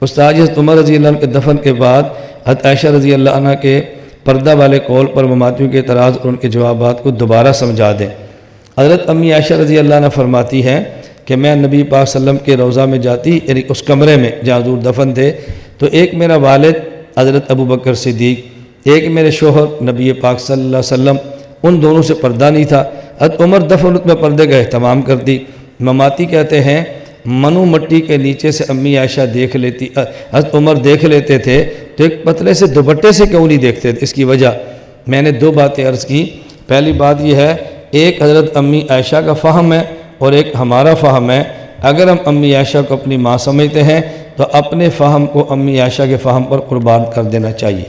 استاد حضرت عمر رضی اللہ عنہ کے دفن کے بعد حضرت عائشہ رضی اللہ عنہ کے پردہ والے قول پر مماتیوں کے اعتراض اور ان کے جوابات کو دوبارہ سمجھا دیں۔ حضرت امی عائشہ رضی اللہ عنہ فرماتی ہیں کہ میں نبی پاک صلی اللہ علیہ وسلم کے روضہ میں جاتی، یعنی اس کمرے میں جہاں حضور دفن تھے، تو ایک میرا والد حضرت ابو بکر صدیق، ایک میرے شوہر نبی پاک صلی اللہ علیہ وسلم، ان دونوں سے پردہ نہیں تھا۔ حضرت عمر دفن میں پردے کا اہتمام کرتی۔ مماتی کہتے ہیں منو مٹی کے نیچے سے امی عائشہ دیکھ لیتی، حضرت عمر دیکھ لیتے تھے تو ایک پتلے سے دوپٹے سے کیوں نہیں دیکھتے تھے؟ اس کی وجہ میں نے دو باتیں عرض کی۔ پہلی بات یہ ہے، ایک حضرت امی عائشہ کا فہم ہے اور ایک ہمارا فہم ہے۔ اگر ہم امی عائشہ کو اپنی ماں سمجھتے ہیں تو اپنے فہم کو امی عائشہ کے فہم پر قربان کر دینا چاہیے۔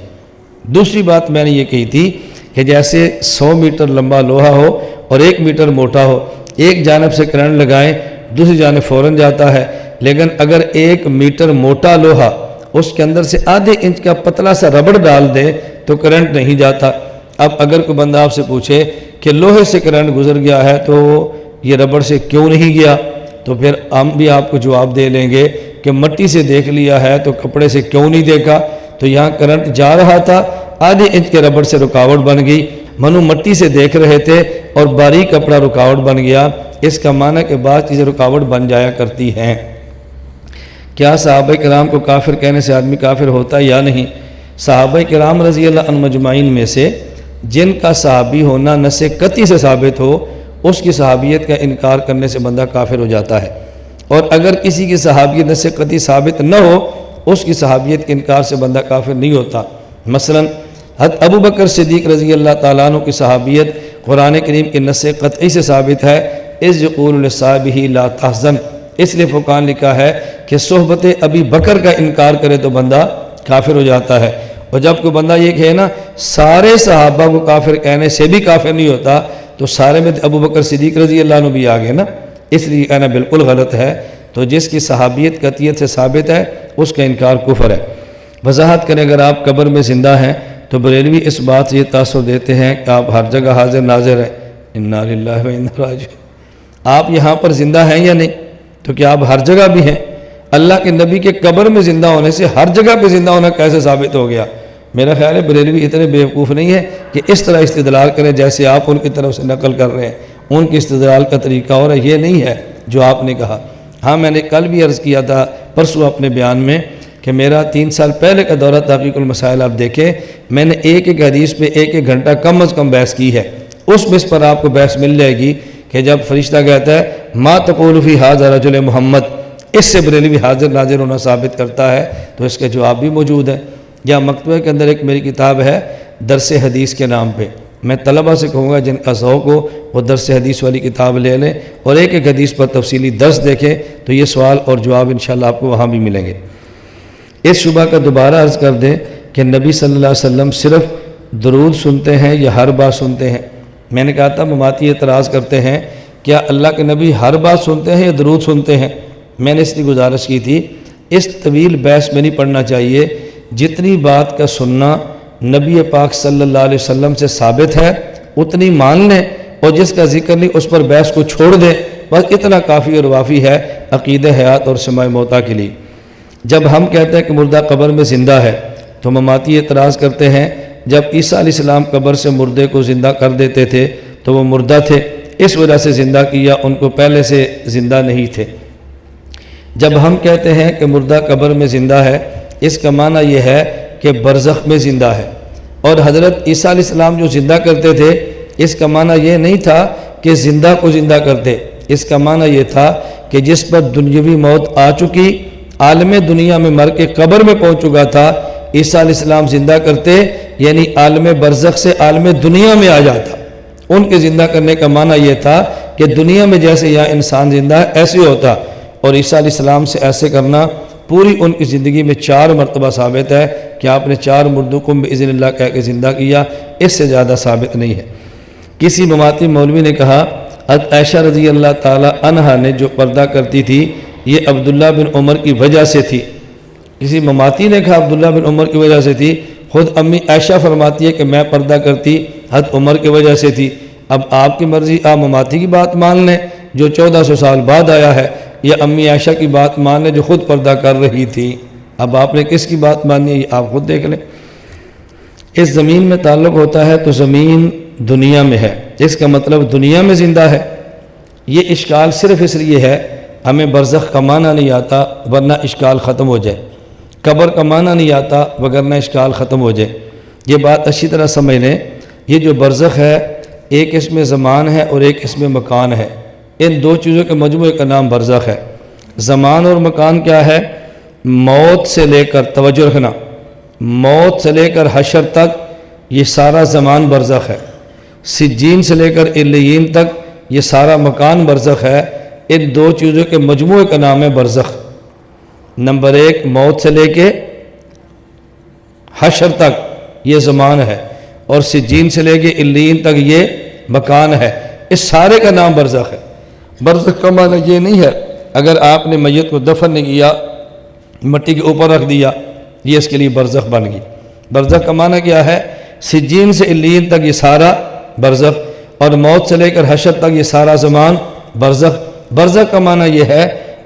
دوسری بات میں نے یہ کہی تھی کہ جیسے 100 میٹر لمبا لوہا ہو اور 1 میٹر موٹا ہو، ایک جانب سے کرنٹ لگائیں دوسری جانب فوراً جاتا ہے، لیکن اگر 1 میٹر موٹا لوہا اس کے اندر سے آدھے انچ کا پتلا سا ربڑ ڈال دے تو کرنٹ نہیں جاتا۔ اب اگر کوئی بندہ آپ سے پوچھے کہ لوہے سے کرنٹ گزر گیا ہے تو یہ ربڑ سے کیوں نہیں گیا، تو پھر ہم بھی آپ کو جواب دے لیں گے کہ مٹی سے دیکھ لیا ہے تو کپڑے سے کیوں نہیں دیکھا؟ تو یہاں کرنٹ جا رہا تھا، آدھے انچ کے ربڑ سے رکاوٹ بن گئی، منو مٹی سے دیکھ رہے تھے اور باریک کپڑا رکاوٹ بن گیا۔ اس کا معنی کہ بعض چیزیں رکاوٹ بن جایا کرتی ہیں۔ کیا صحابہ کرام کو کافر کہنے سے آدمی کافر ہوتا ہے یا نہیں؟ صحابہ کرام رضی اللہ عنہ مجمعین میں سے جن کا صحابی ہونا نص قطعی سے ثابت ہو، اس کی صحابیت کا انکار کرنے سے بندہ کافر ہو جاتا ہے، اور اگر کسی کی صحابیت نص قطعی ثابت نہ ہو، اس کی صحابیت کے انکار سے بندہ کافر نہیں ہوتا۔ مثلا حضرت ابو بکر صدیق رضی اللہ تعالیٰ عنہ کی صحابیت قرآن کریم کے نص قطعی سے ثابت ہے، اذ یقول لصاحبہ لا تحزن، اس لیے فقہاء نے لکھا ہے کہ صحبت ابی بکر کا انکار کرے تو بندہ کافر ہو جاتا ہے۔ اور جب کوئی بندہ یہ کہے نا سارے صحابہ کو کافر کہنے سے بھی کافر نہیں ہوتا، تو سارے میں ابو بکر صدیق رضی اللہ عنہ بھی آگے نا، اس لیے کہنا بالکل غلط ہے۔ تو جس کی صحابیت قطعیت سے ثابت ہے اس کا انکار کفر ہے۔ وضاحت کریں، اگر آپ قبر میں زندہ ہیں تو بریلوی اس بات سے یہ تاثر دیتے ہیں کہ آپ ہر جگہ حاضر ناظر ہیں، انا للہ و انا راجعون۔ آپ یہاں پر زندہ ہیں یا نہیں؟ تو کیا آپ ہر جگہ بھی ہیں؟ اللہ کے نبی کے قبر میں زندہ ہونے سے ہر جگہ پہ زندہ ہونا کیسے ثابت ہو گیا؟ میرا خیال ہے بریلوی اتنے بیوقوف نہیں ہے کہ اس طرح استدلال کریں جیسے آپ ان کی طرف سے نقل کر رہے ہیں۔ ان کی استدلال کا طریقہ اور یہ نہیں ہے جو آپ نے کہا۔ ہاں، میں نے کل بھی عرض کیا تھا پرسوں اپنے بیان میں کہ میرا 3 سال پہلے کا دورہ تحقیق المسائل آپ دیکھیں، میں نے ایک حدیث پہ 1 گھنٹہ کم از کم بحث کی ہے۔ اس میں اس پر آپ کو بحث مل جائے گی کہ جب فرشتہ کہتا ہے ما تقول فی ھذا رجل محمد، اس سے بریلوی حاضر ناظر ہونا ثابت کرتا ہے، تو اس کا جواب بھی موجود ہے۔ یا مکتبہ کے اندر ایک میری کتاب ہے درس حدیث کے نام پہ، میں طلبہ سے کہوں گا جن کا ذوق ہو وہ درس حدیث والی کتاب لے لیں اور ایک حدیث پر تفصیلی درس دیکھیں، تو یہ سوال اور جواب انشاءاللہ آپ کو وہاں بھی ملیں گے۔ اس شبہ کا دوبارہ عرض کر دیں کہ نبی صلی اللہ علیہ وسلم صرف درود سنتے ہیں یا ہر بات سنتے ہیں؟ میں نے کہا تھا مماتی اعتراض کرتے ہیں کیا اللہ کے نبی ہر بات سنتے ہیں یا درود سنتے ہیں؟ میں نے اس کی گزارش کی تھی اس طویل بحث میں نہیں پڑھنا چاہیے، جتنی بات کا سننا نبی پاک صلی اللہ علیہ وسلم سے ثابت ہے اتنی مان لیں، اور جس کا ذکر نہیں اس پر بحث کو چھوڑ دیں، بس اتنا کافی اور وافی ہے عقیدہ حیات اور سماع موتا کے لیے۔ جب ہم کہتے ہیں کہ مردہ قبر میں زندہ ہے تو مماتی اعتراض کرتے ہیں جب عیسیٰ علیہ السلام قبر سے مردے کو زندہ کر دیتے تھے تو وہ مردہ تھے، اس وجہ سے زندہ کیا، ان کو پہلے سے زندہ نہیں تھے۔ جب ہم کہتے ہیں کہ مردہ قبر میں زندہ ہے، اس کا معنی یہ ہے کہ برزخ میں زندہ ہے، اور حضرت عیسیٰ علیہ السلام جو زندہ کرتے تھے اس کا معنی یہ نہیں تھا کہ زندہ کو زندہ کرتے، اس کا معنی یہ تھا کہ جس پر دنیاوی موت آ چکی، عالم دنیا میں مر کے قبر میں پہنچ چکا تھا، عیسیٰ علیہ السلام زندہ کرتے، یعنی عالم برزخ سے عالم دنیا میں آ جاتا۔ ان کے زندہ کرنے کا معنی یہ تھا کہ دنیا میں جیسے یہاں انسان زندہ ہے ایسے ہوتا، اور عیسیٰ علیہ السلام سے ایسے کرنا پوری ان کی زندگی میں 4 مرتبہ ثابت ہے کہ آپ نے 4 مردوں کو باذن اللہ کہہ کے زندہ کیا، اس سے زیادہ ثابت نہیں ہے۔ کسی مماتی مولوی نے کہا حضرت عائشہ رضی اللہ تعالی عنہا نے جو پردہ کرتی تھی یہ عبداللہ بن عمر کی وجہ سے تھی۔ کسی مماتی نے کہا عبداللہ بن عمر کی وجہ سے تھی، خود امی عائشہ فرماتی ہے کہ میں پردہ کرتی حضرت عمر کی وجہ سے تھی۔ اب آپ کی مرضی، آپ مماتی کی بات مان لیں جو 1400 سال بعد آیا ہے، یا امی عائشہ کی بات مان لیں جو خود پردہ کر رہی تھی۔ اب آپ نے کس کی بات مانی ہے یہ آپ خود دیکھ لیں۔ اس زمین میں تعلق ہوتا ہے تو زمین دنیا میں ہے، اس کا مطلب دنیا میں زندہ ہے۔ یہ اشکال صرف اس لیے ہے ہمیں برزخ کا معنی نہیں آتا ورنہ اشکال ختم ہو جائے، قبر کا معنی نہیں آتا وگرنہ اشکال ختم ہو جائے۔ یہ بات اچھی طرح سمجھ لیں، یہ جو برزخ ہے ایک اس میں زمان ہے اور ایک اس میں مکان ہے، ان دو چیزوں کے مجموعے کا نام برزخ ہے۔ زمان اور مکان کیا ہے؟ موت سے لے کر، توجہ رکھنا، موت سے لے کر حشر تک یہ سارا زمان برزخ ہے، سجین سے لے کر علیین تک یہ سارا مکان برزخ ہے۔ ان دو چیزوں کے مجموعے کا نام ہے برزخ۔ نمبر ایک، موت سے لے کے حشر تک یہ زمان ہے، اور سجین سے لے کے علیین تک یہ مکان ہے، اس سارے کا نام برزخ ہے۔ برزخ کا معنی یہ نہیں ہے اگر آپ نے میت کو دفن نہیں کیا، مٹی کے اوپر رکھ دیا، یہ اس کے لیے برزخ بن گئی۔ برزخ کا معنی کیا ہے؟ سجین سے علیین تک یہ سارا برزخ، اور موت سے لے کر حشر تک یہ سارا زمان برزخ۔ برزخ کا معنی یہ ہے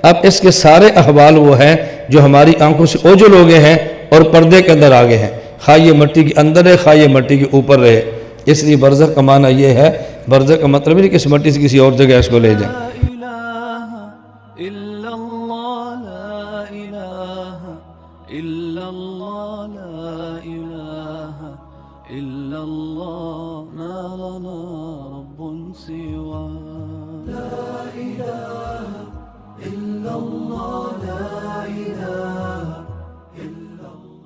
اب اس کے سارے احوال وہ ہیں جو ہماری آنکھوں سے اوجھل ہو گئے ہیں اور پردے کے اندر آگے ہیں، خواہ یہ مٹی کے اندر ہے خواہ یہ مٹی کے اوپر رہے۔ اس لیے برزخ کا معنی یہ ہے، برزخ کا مطلب نہیں کہ اس مٹی سے کسی اور جگہ اس کو لے جائیں۔ لا إله إلا الله، لا إله